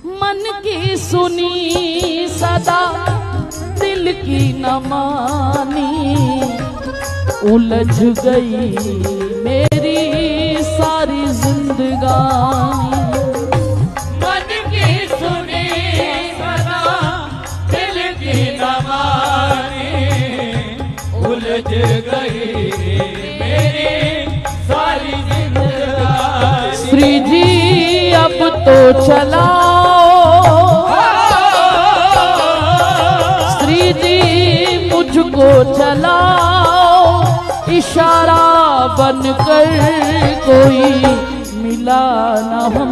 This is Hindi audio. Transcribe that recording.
मन की सुनी सदा दिल की न मानी, उलझ गई मेरी सारी जिंदगानी। मन की सुनी सदा दिल की न मानी, उलझ गई मेरी सारी जिंदगानी। श्री जी अब तो चलाओ, श्री जी मुझको चलाओ, इशारा बनकर कोई मिला न हम